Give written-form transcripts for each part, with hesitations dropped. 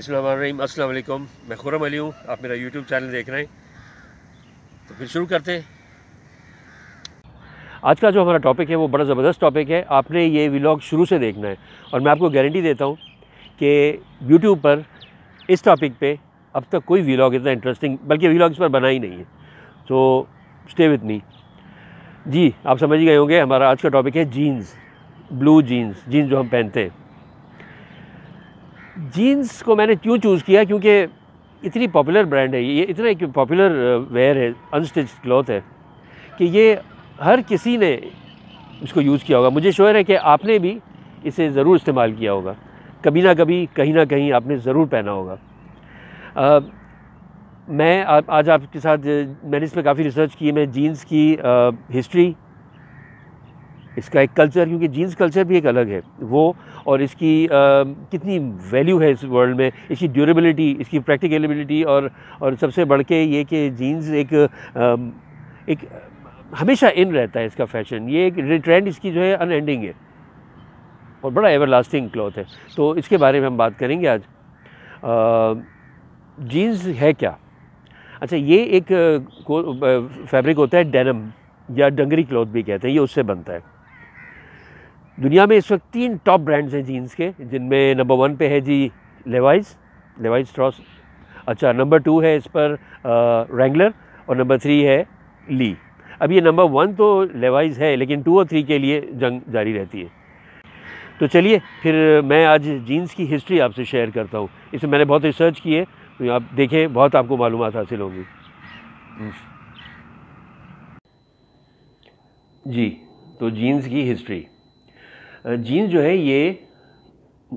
अस्सलाम वालेकुम। मैं खुर्रम अली हूँ, आप मेरा यूट्यूब चैनल देख रहे हैं। तो फिर शुरू करते हैं। आज का जो हमारा टॉपिक है वो बड़ा ज़बरदस्त टॉपिक है। आपने ये व्लॉग शुरू से देखना है और मैं आपको गारंटी देता हूँ कि यूट्यूब पर इस टॉपिक पे अब तक कोई व्लॉग इतना इंटरेस्टिंग, बल्कि व्लॉग इस पर बना ही नहीं है। तो स्टे विथ मी। जी, आप समझ गए होंगे, हमारा आज का टॉपिक है जीन्स, ब्लू जीन्स, जीन्स जो हम पहनते हैं। जीन्स को मैंने क्यों चूज़ किया, क्योंकि इतनी पॉपुलर ब्रांड है, ये इतना एक पॉपुलर वेयर है, अनस्टिच्ड क्लॉथ है कि ये हर किसी ने इसको यूज़ किया होगा। मुझे श्योर है कि आपने भी इसे ज़रूर इस्तेमाल किया होगा, कभी ना कभी, कहीं ना कहीं आपने ज़रूर पहना होगा। मैं आज आपके साथ, मैंने इस पर काफ़ी रिसर्च की है। मैं जीन्स की हिस्ट्री, इसका एक कल्चर, क्योंकि जीन्स कल्चर भी एक अलग है वो, और इसकी कितनी वैल्यू है इस वर्ल्ड में, इसकी ड्यूरेबिलिटी, इसकी प्रैक्टिकलिटी, और सबसे बढ़ के ये कि जीन्स एक हमेशा इन रहता है इसका फैशन। ये एक ट्रेंड इसकी जो है अनएंडिंग है और बड़ा एवरलास्टिंग क्लॉथ है। तो इसके बारे में हम बात करेंगे आज। जीन्स है क्या? अच्छा, ये एक फैब्रिक होता है डेनिम, या डंगरी क्लॉथ भी कहते हैं, ये उससे बनता है। दुनिया में इस वक्त 3 टॉप ब्रांड्स हैं जीन्स के, जिनमें नंबर 1 पे है जी लेवाइस स्ट्रॉस। अच्छा, नंबर 2 है इस पर रैंगलर, और नंबर 3 है ली। अब ये नंबर 1 तो लेवाइस है, लेकिन 2 और 3 के लिए जंग जारी रहती है। तो चलिए फिर मैं आज जीन्स की हिस्ट्री आपसे शेयर करता हूँ। इसमें मैंने बहुत रिसर्च की है, तो आप देखें, बहुत आपको मालूमात हासिल होंगी। जी, तो जीन्स की हिस्ट्री। जीन्स जो है ये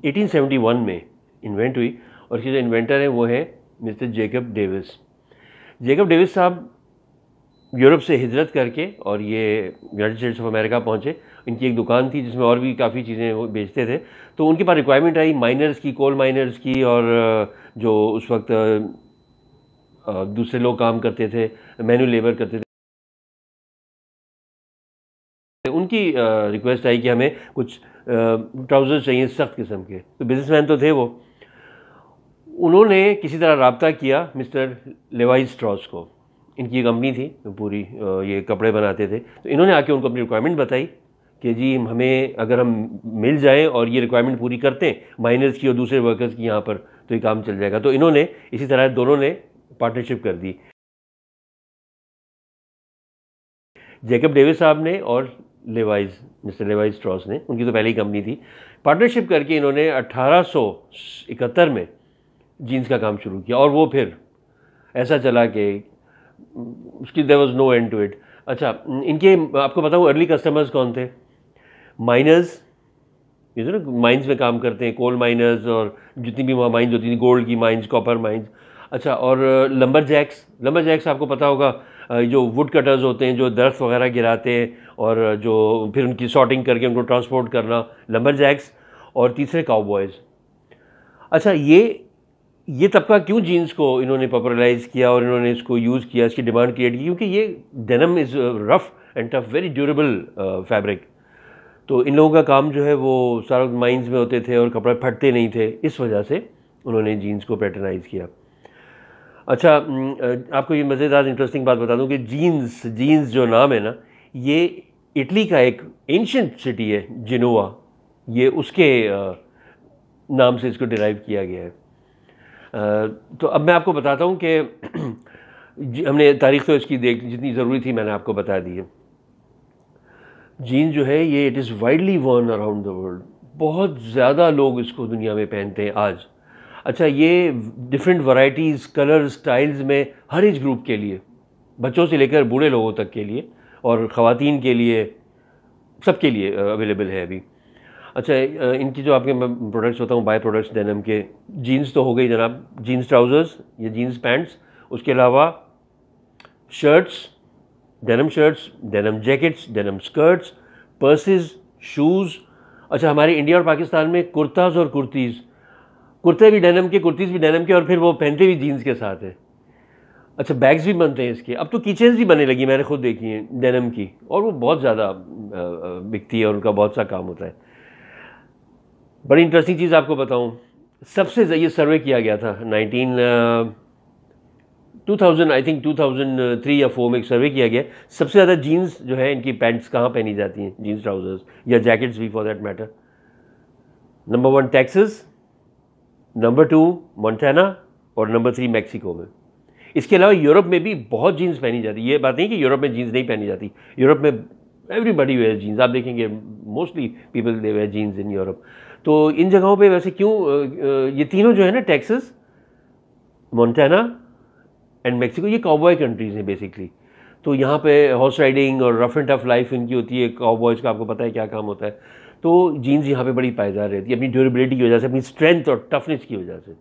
1871 में इन्वेंट हुई, और इसके जो इन्वेंटर हैं वो है mister Jacob Davis. Jacob Davis साहब यूरोप से हिजरत करके और ये यूनाइटेड स्टेट्स ऑफ अमेरिका पहुँचे। इनकी एक दुकान थी जिसमें और भी काफ़ी चीज़ें वो बेचते थे। तो उनके पास रिक्वायरमेंट आई माइनर्स की, कोल माइनर्स की, और जो उस वक्त दूसरे लोग काम करते थे, मैन्युअल लेबर करते थे, उनकी रिक्वेस्ट आई कि हमें कुछ ट्राउज़र्स चाहिए सख्त किस्म के। तो बिजनेसमैन तो थे वो, उन्होंने किसी तरह रब्ता किया मिस्टर लेवाइस स्ट्रॉस को। इनकी कंपनी थी पूरी, ये कपड़े बनाते थे। तो इन्होंने आके उनको अपनी रिक्वायरमेंट बताई कि जी हमें, अगर हम मिल जाएं और ये रिक्वायरमेंट पूरी करते हैं माइनर्स की और दूसरे वर्कर्स की यहाँ पर, तो ये काम चल जाएगा। तो इन्होंने इसी तरह दोनों ने पार्टनरशिप कर दी, जेकब डेविस साहब ने और मिस्टर लेवाइस स्ट्रॉस ने। उनकी तो पहले ही कंपनी थी। पार्टनरशिप करके इन्होंने 1871 में जीन्स का काम शुरू किया, और वो फिर ऐसा चला कि उसकी there was no end to it. अच्छा, इनके आपको बताऊँ अर्ली कस्टमर्स कौन थे? माइनर्स, ये जो ना माइंस में काम करते हैं, कोल माइनर्स, और जितनी भी वहाँ माइंस होती थी, गोल्ड की माइंस, कॉपर माइंस। अच्छा, और लंबर जैक्स आपको पता होगा, जो वुड कटर्स होते हैं, जो दरख्त वगैरह गिराते हैं और जो फिर उनकी सॉर्टिंग करके उनको ट्रांसपोर्ट करना, लंबर जैक्स। और तीसरे काउबॉयज़। अच्छा, ये तबका क्यों जीन्स को इन्होंने पॉपुलराइज़ किया और इन्होंने इसको यूज़ किया, इसकी डिमांड क्रिएट की? क्योंकि ये denim is rough and tough, very durable fabric. तो इन लोगों का काम जो है वो सारा माइंस में होते थे और कपड़े फटते नहीं थे, इस वजह से उन्होंने जीन्स को पैटर्नाइज़ किया। अच्छा, आपको ये मज़ेदार इंटरेस्टिंग बात बता दूं कि जीन्स जो नाम है ना, ये इटली का एक एंशिएंट सिटी है जिनोवा, ये उसके नाम से इसको डिराइव किया गया है। तो अब मैं आपको बताता हूँ कि हमने तारीख़ तो इसकी जितनी ज़रूरी थी मैंने आपको बता दी है। जीन्स जो है ये it is widely worn around the world, बहुत ज़्यादा लोग इसको दुनिया में पहनते हैं आज। अच्छा, ये डिफरेंट वैरायटीज़, कलर, स्टाइल्स में हर एज ग्रुप के लिए, बच्चों से लेकर बूढ़े लोगों तक के लिए, और ख़वातीन के लिए, सबके लिए अवेलेबल है अभी। अच्छा, इनकी जो आपके प्रोडक्ट्स होता हूँ, बाय प्रोडक्ट्स डेनिम के, जीन्स तो हो गई जनाब, जीन्स ट्राउज़र्स या जीन्स पैंट्स, उसके अलावा shirts, denim shirts, denim jackets, denim skirts, purses, shoes. अच्छा, हमारे इंडिया और पाकिस्तान में कुर्ताज़ और कुर्तीज़, कुर्ते भी डेनिम के, कुर्तीज़ भी डेनिम के, और फिर वो पहनते भी जीन्स के साथ है। अच्छा, बैग्स भी बनते हैं इसके, अब तो कीचेन्स भी बनने लगी, मैंने खुद देखी हैं डेनिम की, और वो बहुत ज़्यादा बिकती है और उनका बहुत सा काम होता है। बड़ी इंटरेस्टिंग चीज़ आपको बताऊँ, सबसे ये सर्वे किया गया था 2000 आई थिंक 2003 या 4 में एक सर्वे किया गया। सबसे ज़्यादा जीन्स जो है इनकी पैंट्स कहाँ पहनी जाती हैं, जीन्स ट्राउजर्स या जैकेट्स भी for that matter. Number 1 Texas, number 2 Montana और नंबर 3 मैक्सिको में। इसके अलावा यूरोप में भी बहुत जीन्स पहनी जाती है। ये बात नहीं कि यूरोप में जीन्स नहीं पहनी जाती, यूरोप में एवरीबडी वेयर जीन्स। आप देखेंगे mostly people they wear jeans in Europe. तो इन जगहों पे वैसे क्यों ये तीनों जो है ना, टेक्सास, मोंटाना एंड मैक्सिको, ये काउबॉय कंट्रीज़ हैं बेसिकली। तो यहाँ पे हॉर्स राइडिंग और रफ एंड टफ लाइफ इनकी होती है। काउबॉयज़ का आपको पता है क्या काम होता है। तो जीन्स यहाँ पे बड़ी पायदार रहती है अपनी ड्यूरेबिलिटी की वजह से, अपनी स्ट्रेंथ और टफनेस की वजह से।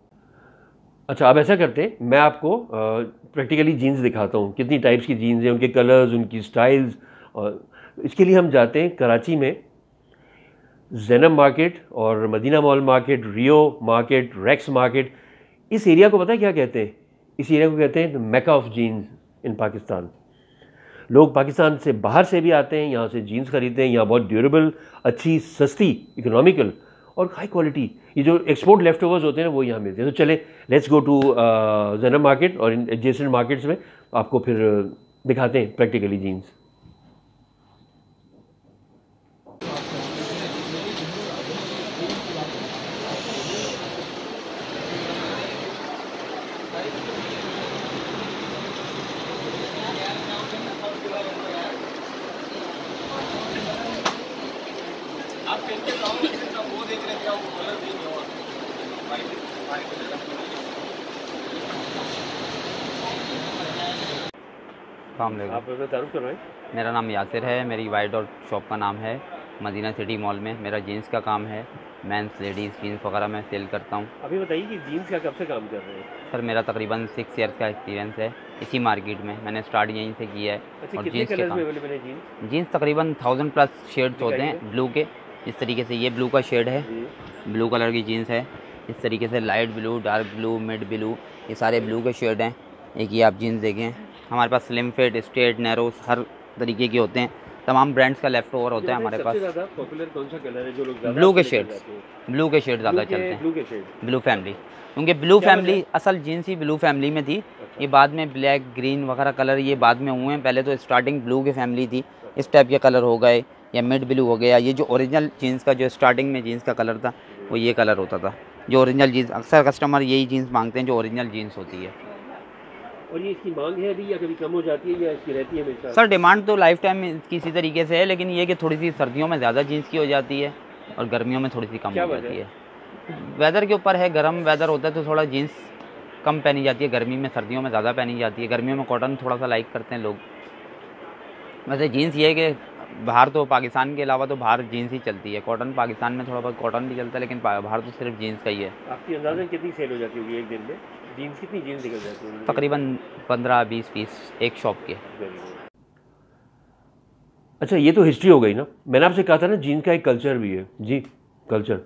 अच्छा, अब ऐसा करते हैं, मैं आपको प्रैक्टिकली जीन्स दिखाता हूँ, कितनी टाइप्स की जीन्स हैं, उनके कलर्स, उनकी स्टाइल्स। और इसके लिए हम जाते हैं कराची में ज़ैनब मार्केट और मदीना मॉल मार्केट, रियो मार्केट, रेक्स मार्केट। इस एरिया को पता है क्या कहते हैं? इस एरिया को कहते हैं द मेका ऑफ जीन्स इन पाकिस्तान। लोग पाकिस्तान से बाहर से भी आते हैं, यहाँ से जीन्स खरीदते हैं। यहाँ बहुत ड्यूरेबल, अच्छी, सस्ती, इकोनॉमिकल और हाई क्वालिटी ये जो एक्सपोर्ट लेफ्ट ओवर्स होते हैं ना, वो यहाँ मिलते हैं। तो चले, let's go to Zainab market और इन एडजेसेंट मार्केट्स में आपको फिर दिखाते हैं प्रैक्टिकली जीन्स। आप तारुफ करवाएं। मेरा नाम यासिर है, मेरी वाइट डॉट शॉप का नाम है मदीना सिटी मॉल में। मेरा जीन्स का काम है, मेंस लेडीज़ जीन्स वगैरह मैं सेल करता हूँ। अभी बताइए कि जीन्स का कब से काम कर रहे हैं? सर मेरा तकरीबन 6 ईयर्स का एक्सपीरियंस है इसी मार्केट में। मैंने स्टार्ट यहीं से किया है। अच्छा, और कितने कलर्स में अवेलेबल है जीन्स? जीन्स तकरीबन 1000+ शेड्स होते हैं ब्लू के। इस तरीके से ये ब्लू का शेड है, ब्लू कलर की जीन्स है। इस तरीके से light blue, dark blue, mid blue, ये सारे ब्लू के शेड हैं। एक ये आप जीन्स देखें, हमारे पास स्लिम फिट, स्ट्रेट, नैरो हर तरीके के होते हैं। तमाम ब्रांड्स का लेफ्ट ओवर होता है हमारे पास। सबसे ज़्यादा पॉपुलर कौन सा कलर है जो लोग ज़्यादा ब्लू के शेड्स, ब्लू के शेड ज़्यादा चलते हैं। ब्लू के शेड, ब्लू फैमिली, क्योंकि ब्लू फैमिली असल जीन्स ही ब्लू फैमिली में थी। ये बाद में ब्लैक, ग्रीन वगैरह कलर ये बाद में हुए हैं। पहले तो स्टार्टिंग ब्लू की फैमिली थी। इस टाइप के कलर हो गए या मिड ब्लू हो गया। ये जो ओरिजिनल जीन्स का जो स्टार्टिंग में जीन्स का कलर था वो ये कलर होता था, जो ओरिजिनल जीन्स। अक्सर कस्टमर यही जीन्स मांगते हैं जो ओरिजिनल जीन्स होती है। और ये इसकी मांग है अभी या कभी कम हो जाती है या इसकी रहती है हमेशा? सर डिमांड तो लाइफ टाइम किसी तरीके से है, लेकिन ये कि थोड़ी सी सर्दियों में ज़्यादा जीन्स की हो जाती है और गर्मियों में थोड़ी सी कम हो जाती है। वेदर के ऊपर है, गर्म वेदर होता है तो थोड़ा जीन्स कम पहनी जाती है, गर्मी में, सर्दियों में ज़्यादा पहनी जाती है। गर्मियों में कॉटन थोड़ा सा लाइक करते हैं लोग। वैसे जीन्स ये है कि बाहर तो पाकिस्तान के अलावा तो बाहर जीन्स ही चलती है। कॉटन पाकिस्तान में थोड़ा बहुत कॉटन भी चलता है, लेकिन बाहर तो सिर्फ जीन्स का ही है। आपकी अंदाज़न कितनी सेल हो जाती होगी एक दिन में? जीन्स कितनी जीन्स निकल जाती है? तकरीबन 15-20 पीस एक शॉप के। अच्छा, ये तो हिस्ट्री हो गई ना। मैंने आपसे कहा था ना जीन्स का एक कल्चर भी है। जी, कल्चर।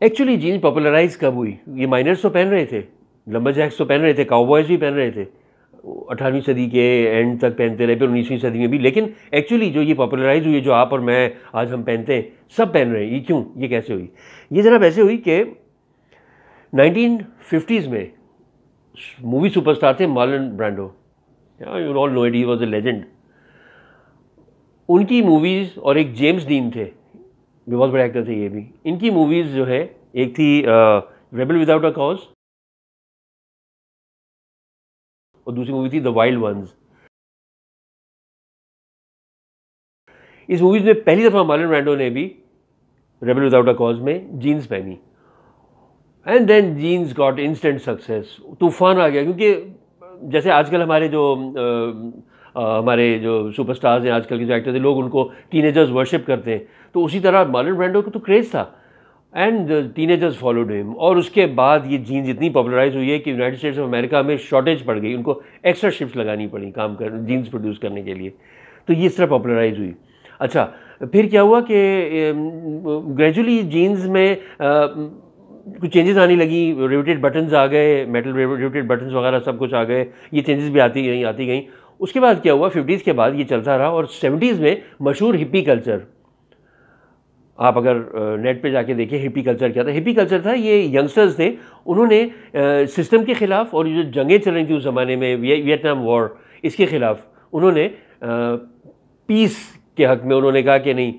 एक्चुअली जीन्स पॉपुलराइज कब हुई? ये माइनर्स तो पहन रहे थे, लंबरजैक्स तो पहन रहे थे, काउबॉयज़ भी पहन रहे थे, 18वीं सदी के एंड तक पहनते रहे, फिर 19वीं सदी में भी। लेकिन एक्चुअली जो ये पॉपुलराइज हुई है, जो आप और मैं आज हम पहनते हैं, सब पहन रहे हैं। ये क्यों? ये कैसे हुई? ये जनाब ऐसे हुई कि 1950s में मूवी सुपरस्टार थे Marlon Brando. You all know it, he was a legend. उनकी मूवीज़, और एक जेम्स डीन थे, बहुत बड़े एक्टर थे ये भी। इनकी मूवीज़ जो है, एक थी रेबल विदाउट अ कॉज और दूसरी मूवी थी द वाइल्ड वंस। इस मूवीज़ में पहली दफ़ा मार्लन ब्रांडो ने भी रेबल विदाउट अ कॉज में जीन्स पहनी, and then jeans got instant success. तूफान आ गया, क्योंकि जैसे आजकल हमारे जो सुपरस्टार्स हैं, आजकल के जो एक्टर्स हैं, लोग उनको टीनेजर्स वर्शिप करते हैं, तो उसी तरह मार्लन ब्रांडो को तो क्रेज़ था एंड टीनेजर्स फॉलोड हिम। और उसके बाद ये जीन्स इतनी पॉपुलराइज हुई है कि यूनाइटेड स्टेट्स ऑफ अमेरिका में शॉर्टेज पड़ गई, उनको एक्स्ट्रा शिफ्ट लगानी पड़ी काम कर जीन्स प्रोड्यूस करने के लिए। तो ये इस तरह पॉपुलराइज हुई। अच्छा, फिर क्या हुआ कि ग्रेजुअली जीन्स में कुछ चेंजेस आने लगी। रिवेटेड बटन्स आ गए, मेटल रिवेटेड बटन्स वगैरह सब कुछ आ गए। ये चेंजेस भी आती गई। उसके बाद क्या हुआ, 50s के बाद ये चलता रहा और 70s में मशहूर हिप्पी कल्चर आप अगर नेट पे जाके देखें हिप्पी कल्चर क्या था, हिप्पी कल्चर था ये यंगस्टर्स थे, उन्होंने सिस्टम के ख़िलाफ़ और जो जंगें चल रही थी उस ज़माने में, वियतनाम वॉर, इसके ख़िलाफ़ उन्होंने पीस के हक़ में उन्होंने कहा कि नहीं,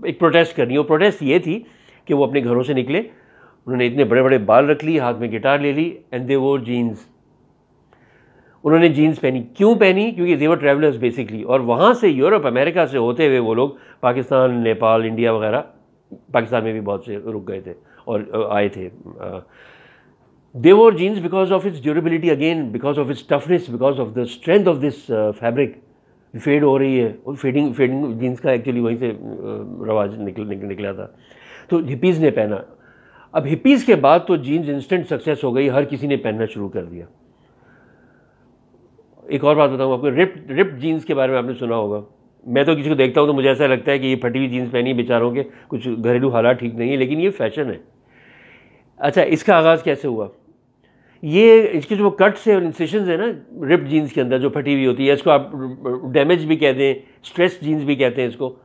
एक प्रोटेस्ट करनी है। वो प्रोटेस्ट ये थी कि वो अपने घरों से निकले, उन्होंने इतने बड़े बड़े बाल रख लिए, हाथ में गिटार ले ली, एंड दे वोर जीन्स। उन्होंने जीन्स पहनी। क्यों पहनी? क्योंकि दे वर ट्रैवलर्स बेसिकली, और वहाँ से यूरोप अमेरिका से होते हुए वो लोग पाकिस्तान, नेपाल, इंडिया वगैरह, पाकिस्तान में भी बहुत से रुक गए थे और आए थे। They wore jeans because of its durability, again because of its toughness, because of the strength of this fabric. Fade हो रही है, और फेडिंग जीन्स का एक्चुअली वहीं से रवाज निकला था। तो हिप्पीज़ ने पहना। अब हिप्पीज़ के बाद तो जीन्स इंस्टेंट सक्सेस हो गई, हर किसी ने पहनना शुरू कर दिया। एक और बात बताऊँ आपको, रिप्ड जीन्स के बारे में आपने सुना होगा। मैं तो किसी को देखता हूँ तो मुझे ऐसा लगता है कि ये फटी हुई जीन्स पहनी बेचारों के, कुछ घरेलू हालात ठीक नहीं है, लेकिन ये फैशन है। अच्छा, इसका आगाज़ कैसे हुआ? ये इसके जो कट्स हैं और इंसिशंस है ना रिप्ड जीन्स के अंदर जो फटी हुई होती है, इसको आप डैमेज भी कहते हैं, स्ट्रेस जीन्स भी कहते हैं इसको।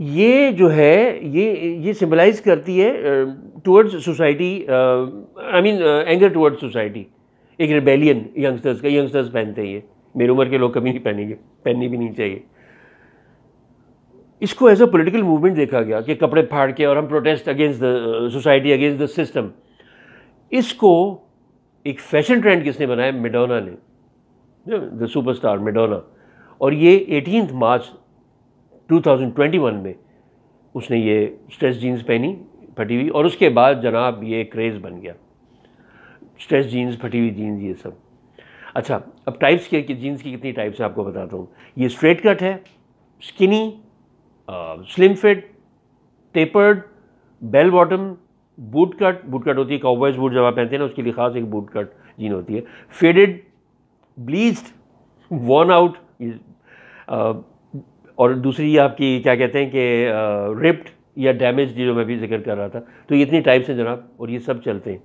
ये जो है ये सिंबलाइज करती है towards society, I mean anger towards society, एक रिबेलियन यंगस्टर्स का। यंगस्टर्स पहनते हैं ये, मेरी उम्र के लोग कभी नहीं पहनेंगे, पहननी भी नहीं चाहिए। इसको एज अ पॉलिटिकल मूवमेंट देखा गया कि कपड़े फाड़ के और हम protest against the society, against the system. इसको एक फैशन ट्रेंड किसने बनाया? मैडोना ने, द सुपरस्टार मैडोना। और ये 18 मार्च 2021 में उसने ये स्ट्रेच जीन्स पहनी फटी हुई, और उसके बाद जनाब ये क्रेज़ बन गया, स्ट्रेच जीन्स, फटी हुई जीन्स, ये सब। अच्छा, अब टाइप्स के कि जीन्स की कितनी टाइप्स है आपको बताता हूँ। ये स्ट्रेट कट है, skinny, slim fit, tapered, bell bottom, boot cut होती है, काउबॉयज़ बूट जब आप पहनते हैं ना उसके लिए ख़ास एक बूट कट जीन होती है, फेडेड, ब्लीच्ड, वॉर्न आउट, और दूसरी आपकी क्या कहते हैं कि रिप्ड या डैमेज, जो मैं भी जिक्र कर रहा था। तो ये इतनी टाइप्स हैं जनाब, और ये सब चलते हैं।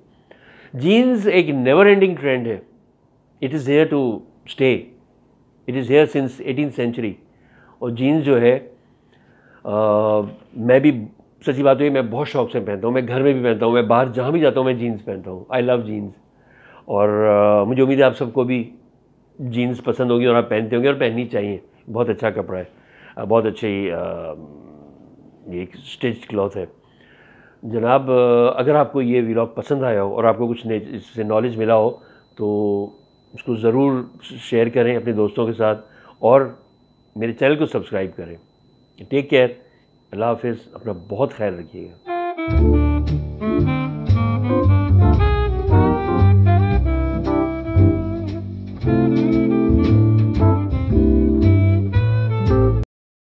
जीन्स एक नेवर एंडिंग ट्रेंड है, it is here to stay, it is here since 18th century. और जीन्स जो है मैं भी, सच्ची बात है, मैं बहुत शौक से पहनता हूँ, मैं घर में भी पहनता हूँ, मैं बाहर जहाँ भी जाता हूँ मैं जीन्स पहनता हूँ। आई लव जीन्स, और मुझे उम्मीद है आप सबको भी जीन्स पसंद होगी और आप पहनते होंगे, और पहननी चाहिए। बहुत अच्छा कपड़ा है, बहुत अच्छी ये स्टिच क्लॉथ है जनाब। अगर आपको ये व्लॉग पसंद आया हो और आपको कुछ इससे नॉलेज मिला हो तो उसको ज़रूर शेयर करें अपने दोस्तों के साथ, और मेरे चैनल को सब्सक्राइब करें। टेक केयर, अल्लाह हाफिज़, अपना बहुत ख्याल रखिएगा।